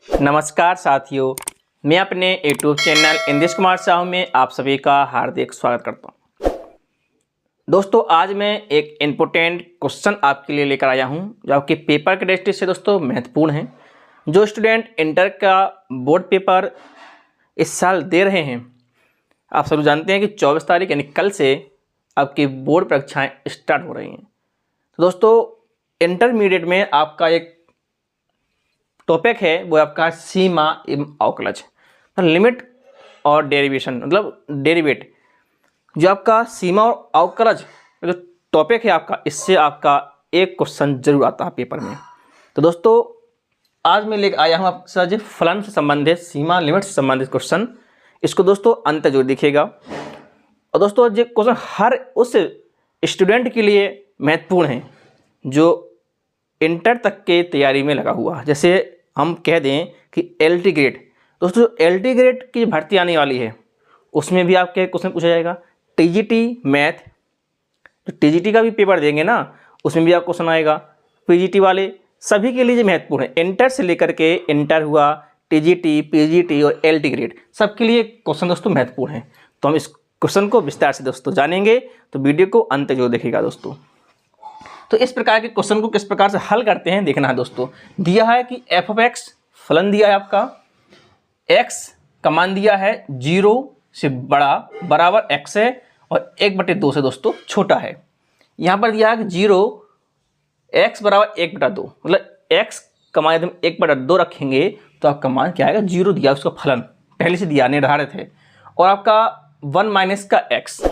नमस्कार साथियों, मैं अपने यूट्यूब चैनल इंदेश कुमार साहू में आप सभी का हार्दिक स्वागत करता हूं। दोस्तों, आज मैं एक इम्पोर्टेंट क्वेश्चन आपके लिए लेकर आया हूं जो आपके पेपर के दृष्टि से दोस्तों महत्वपूर्ण है। जो स्टूडेंट इंटर का बोर्ड पेपर इस साल दे रहे हैं, आप सभी जानते हैं कि 24 तारीख यानी कल से आपकी बोर्ड परीक्षाएँ स्टार्ट हो रही हैं। तो दोस्तों, इंटरमीडिएट में आपका एक टॉपिक है वो आपका सीमा एवं अवकलज, लिमिट और डेरिवेशन, मतलब डेरिवेट। जो आपका सीमा और अवकलज जो टॉपिक है आपका, इससे आपका एक क्वेश्चन जरूर आता है पेपर में। तो दोस्तों, आज मैं लेकर आया हूँ आपसे जो फलन से संबंधित, सीमा लिमिट से संबंधित क्वेश्चन। इसको दोस्तों अंत तक जरूर देखिएगा। और दोस्तों, ये क्वेश्चन हर उस स्टूडेंट के लिए महत्वपूर्ण है जो इंटर तक के तैयारी में लगा हुआ है। जैसे हम कह दें कि LT ग्रेड, दोस्तों LT ग्रेड की भर्ती आने वाली है, उसमें भी आपके क्वेश्चन पूछा जाएगा। TGT मैथ, तो TGT का भी पेपर देंगे ना, उसमें भी आपको क्वेश्चन आएगा। PGT वाले सभी के लिए महत्वपूर्ण है। इंटर से लेकर के इंटर हुआ, TGT, PGT और LT ग्रेड, सबके लिए क्वेश्चन दोस्तों महत्वपूर्ण है। तो हम इस क्वेश्चन को विस्तार से दोस्तों जानेंगे, तो वीडियो को अंत तक जो देखिएगा दोस्तों। तो इस प्रकार के क्वेश्चन को किस प्रकार से हल करते हैं देखना है दोस्तों। दिया है कि f(x) फलन दिया है आपका, x का मान दिया है 0 से बड़ा बराबर x है और 1/2 से दोस्तों छोटा है। यहाँ पर दिया है कि 0 x बराबर 1/2, मतलब x का मान यदि हम 1/2 रखेंगे तो आपका मान क्या आएगा, 0 दिया, उसका फलन पहले से दिया निर्धारित है। और आपका 1 माइनस का x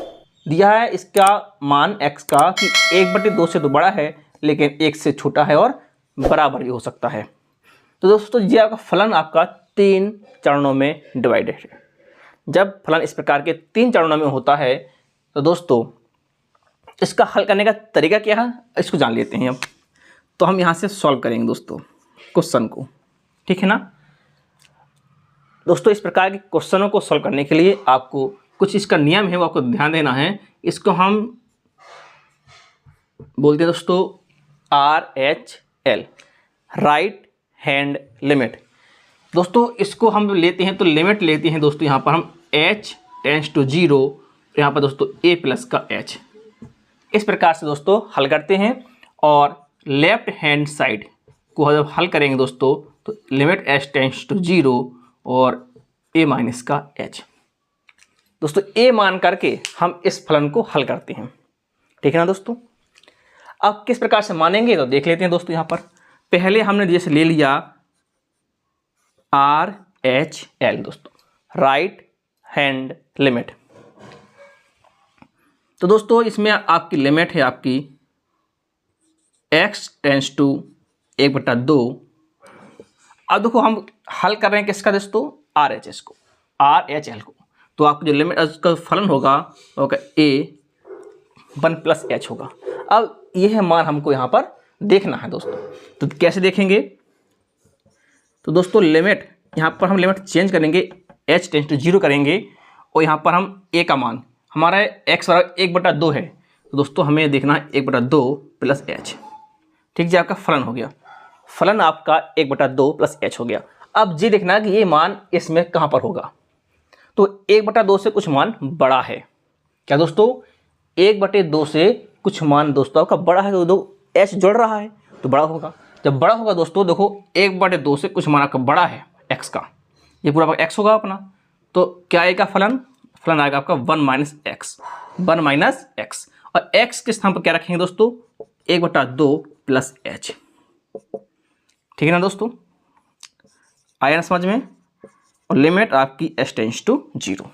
दिया है, इसका मान x का कि 1/2 से तो बड़ा है लेकिन 1 से छोटा है और बराबर भी हो सकता है। तो दोस्तों, ये आपका फलन आपका 3 चरणों में डिवाइडेड है। जब फलन इस प्रकार के 3 चरणों में होता है तो दोस्तों इसका हल करने का तरीका क्या है, इसको जान लेते हैं अब। तो हम यहाँ से सॉल्व करेंगे दोस्तों क्वेश्चन को, ठीक है ना। दोस्तों, इस प्रकार के क्वेश्चनों को सॉल्व करने के लिए आपको कुछ इसका नियम है वो आपको ध्यान देना है। इसको हम बोलते हैं दोस्तों RHL, राइट हैंड लिमिट। दोस्तों, इसको हम लेते हैं तो लिमिट लेते हैं दोस्तों, यहाँ पर हम h टेंड्स टू 0, यहाँ पर दोस्तों a प्लस का h, इस प्रकार से दोस्तों हल करते हैं। और लेफ्ट हैंड साइड को जब हल करेंगे दोस्तों तो लिमिट h टेंड्स टू 0 और a माइनस का h, दोस्तों a मान करके हम इस फलन को हल करते हैं, ठीक है ना दोस्तों। अब किस प्रकार से मानेंगे तो देख लेते हैं दोस्तों। यहाँ पर पहले हमने जैसे ले लिया RHL दोस्तों, राइट हैंड लिमिट। तो दोस्तों इसमें आपकी लिमिट है आपकी x टेंड्स टू 1/2। अब देखो हम हल कर रहे हैं किसका दोस्तों, RHL को। तो आपको जो लिमिट का फलन होगा a 1 प्लस h होगा। अब यह मान हमको यहाँ पर देखना है दोस्तों। तो कैसे देखेंगे, तो दोस्तों लिमिट यहाँ पर हम लिमिट चेंज करेंगे, h टेंड्स टू 0 करेंगे और यहाँ पर हम a का मान हमारा x बराबर 1/2 है, तो दोस्तों हमें देखना है 1/2 प्लस h, ठीक जी। आपका फलन हो गया, फलन आपका 1/2 प्लस h हो गया। अब जी देखना है कि ये मान इसमें कहाँ पर होगा, तो 1/2 से कुछ मान बड़ा है क्या दोस्तों, 1/2 से कुछ मान दोस्तों आपका बड़ा है, तो h जुड़ रहा है तो बड़ा होगा। जब बड़ा होगा दोस्तों देखो 1/2 से कुछ मान आपका बड़ा है x का, ये पूरा x होगा अपना। तो क्या आएगा फलन, फलन आएगा आपका 1 माइनस x, और x के स्थान पर क्या रखेंगे दोस्तों, 1/2 प्लस h, ठीक है ना दोस्तों। आया ना समझ में। और लिमिट आपकी h टेंड्स टू 0,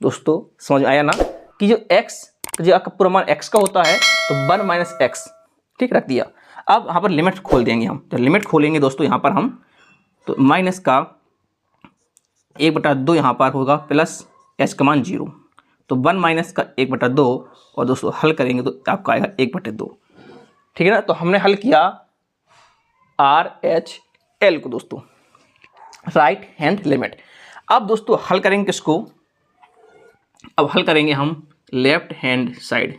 दोस्तों समझ आया ना कि जो x, जो आपका पूरा मान x का होता है तो 1 माइनस x, ठीक रख दिया। अब यहाँ पर लिमिट खोल देंगे हम, तो लिमिट खोलेंगे दोस्तों यहाँ पर हम, तो माइनस का 1/2 यहाँ पर होगा प्लस h का मान 0, तो 1 माइनस का 1/2 और दोस्तों हल करेंगे तो आपका आएगा 1/2, ठीक है ना। तो हमने हल किया RHL को दोस्तों, राइट हैंड लिमिट। अब दोस्तों हल करेंगे किसको, अब हल करेंगे हम left hand side,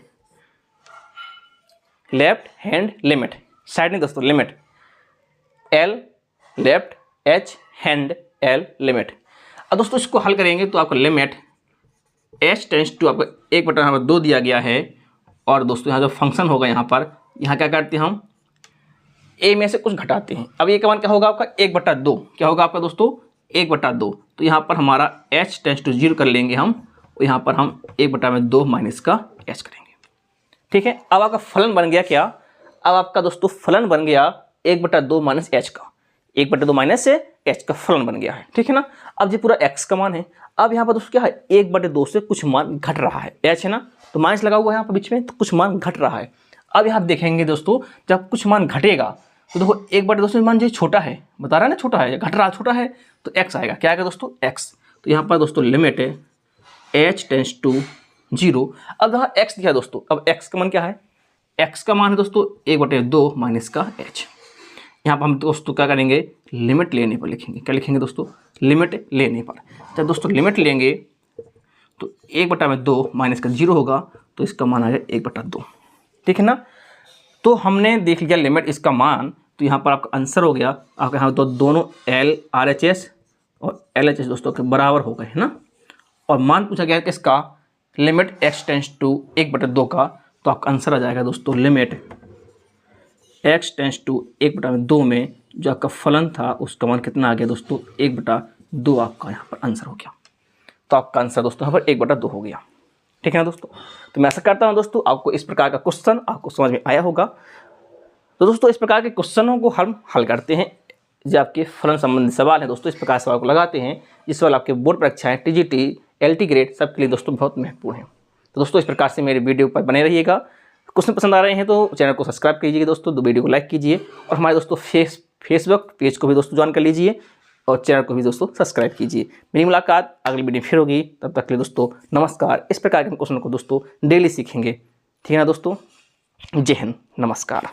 left hand limit, side नहीं दोस्तों, limit L left H hand L limit. अब दोस्तों इसको हल करेंगे तो आपका लिमिट एच टेंस टू आपका 1/2 दिया गया है, और दोस्तों यहाँ जो फंक्शन होगा यहाँ पर, यहाँ क्या करते हैं हम ए में से कुछ घटाते हैं। अब ये का मान क्या होगा आपका 1/2, क्या होगा आपका दोस्तों 1/2। तो यहाँ पर हमारा एच टेंस टू 0 कर लेंगे हम, और यहाँ पर हम 1/2 माइनस का एच करेंगे। ठीक है, अब आपका फलन बन गया क्या, अब आपका दोस्तों फलन बन गया 1/2 माइनस एच का, 1/2 माइनस से एच का फलन बन गया है। ठीक है ना, अब ये पूरा एक्स का मान है। अब यहाँ पर दोस्तों क्या है 1/2 से कुछ मान घट रहा है, एच है ना, तो माइनस लगा हुआ है यहाँ पर बीच में, तो कुछ मान घट रहा है। अब यहाँ देखेंगे दोस्तों जब कुछ मान घटेगा तो देखो 1/2 से मान जो छोटा है, बता रहा है ना छोटा है, घट रहा छोटा है, तो एक्स आएगा। क्या आएगा दोस्तों एक्स। तो यहाँ पर दोस्तों लिमिट है एच टेंस टू 0। अब यहाँ एक्स दिया दोस्तों, अब एक्स का मान क्या है, एक्स का मान है दोस्तों 1/2 माइनस का एच। यहाँ पर हम दोस्तों क्या करेंगे लिमिट लेने पर लिखेंगे, क्या लिखेंगे दोस्तों लिमिट लेने पर। जब दोस्तों लिमिट लेंगे तो 1/2 माइनस का 0 होगा, तो इसका मान आ जाएगा 1/2। ठीक है ना, तो हमने देख लिया लिमिट इसका मान, तो यहाँ पर आपका आंसर हो गया आपका यहाँ तो दोनों एल आर एच एस और एल एच एस दोस्तों के बराबर हो गए है ना। और मान पूछा गया किसका, लिमिट एक्स टेंस टू 1/2 का, तो आपका आंसर आ जाएगा दोस्तों लिमिट एक्स टेंस टू 1/2 में जो आपका फलन था उसका मान कितना आ गया दोस्तों 1/2 आपका यहाँ पर आंसर हो गया। तो आपका आंसर दोस्तों यहाँ पर 1/2 हो गया। ठीक है ना दोस्तों, तो मैं ऐसा करता हूँ दोस्तों आपको इस प्रकार का क्वेश्चन आपको समझ में आया होगा। तो दोस्तों इस प्रकार के क्वेश्चनों को हम हल करते हैं, जो आपके फलन संबंधी सवाल है दोस्तों इस प्रकार सवाल को लगाते हैं, जिस सवाल आपके बोर्ड परीक्षाएं टीजीटी एलटी ग्रेड सबके लिए दोस्तों बहुत महत्वपूर्ण है। तो दोस्तों इस प्रकार से मेरे वीडियो पर बने रहिएगा। क्वेश्चन पसंद आ रहे हैं तो चैनल को सब्सक्राइब कीजिए दोस्तों, तो वीडियो को लाइक कीजिए, और हमारे दोस्तों फेसबुक पेज को भी दोस्तों ज्वाइन कर लीजिए, और चैनल को भी दोस्तों सब्सक्राइब कीजिए। मेरी मुलाकात अगली वीडियो फिर होगी, तब तक के लिए दोस्तों नमस्कार। इस प्रकार के क्वेश्चन को दोस्तों डेली सीखेंगे। ठीक है ना दोस्तों, जय हिंद, नमस्कार।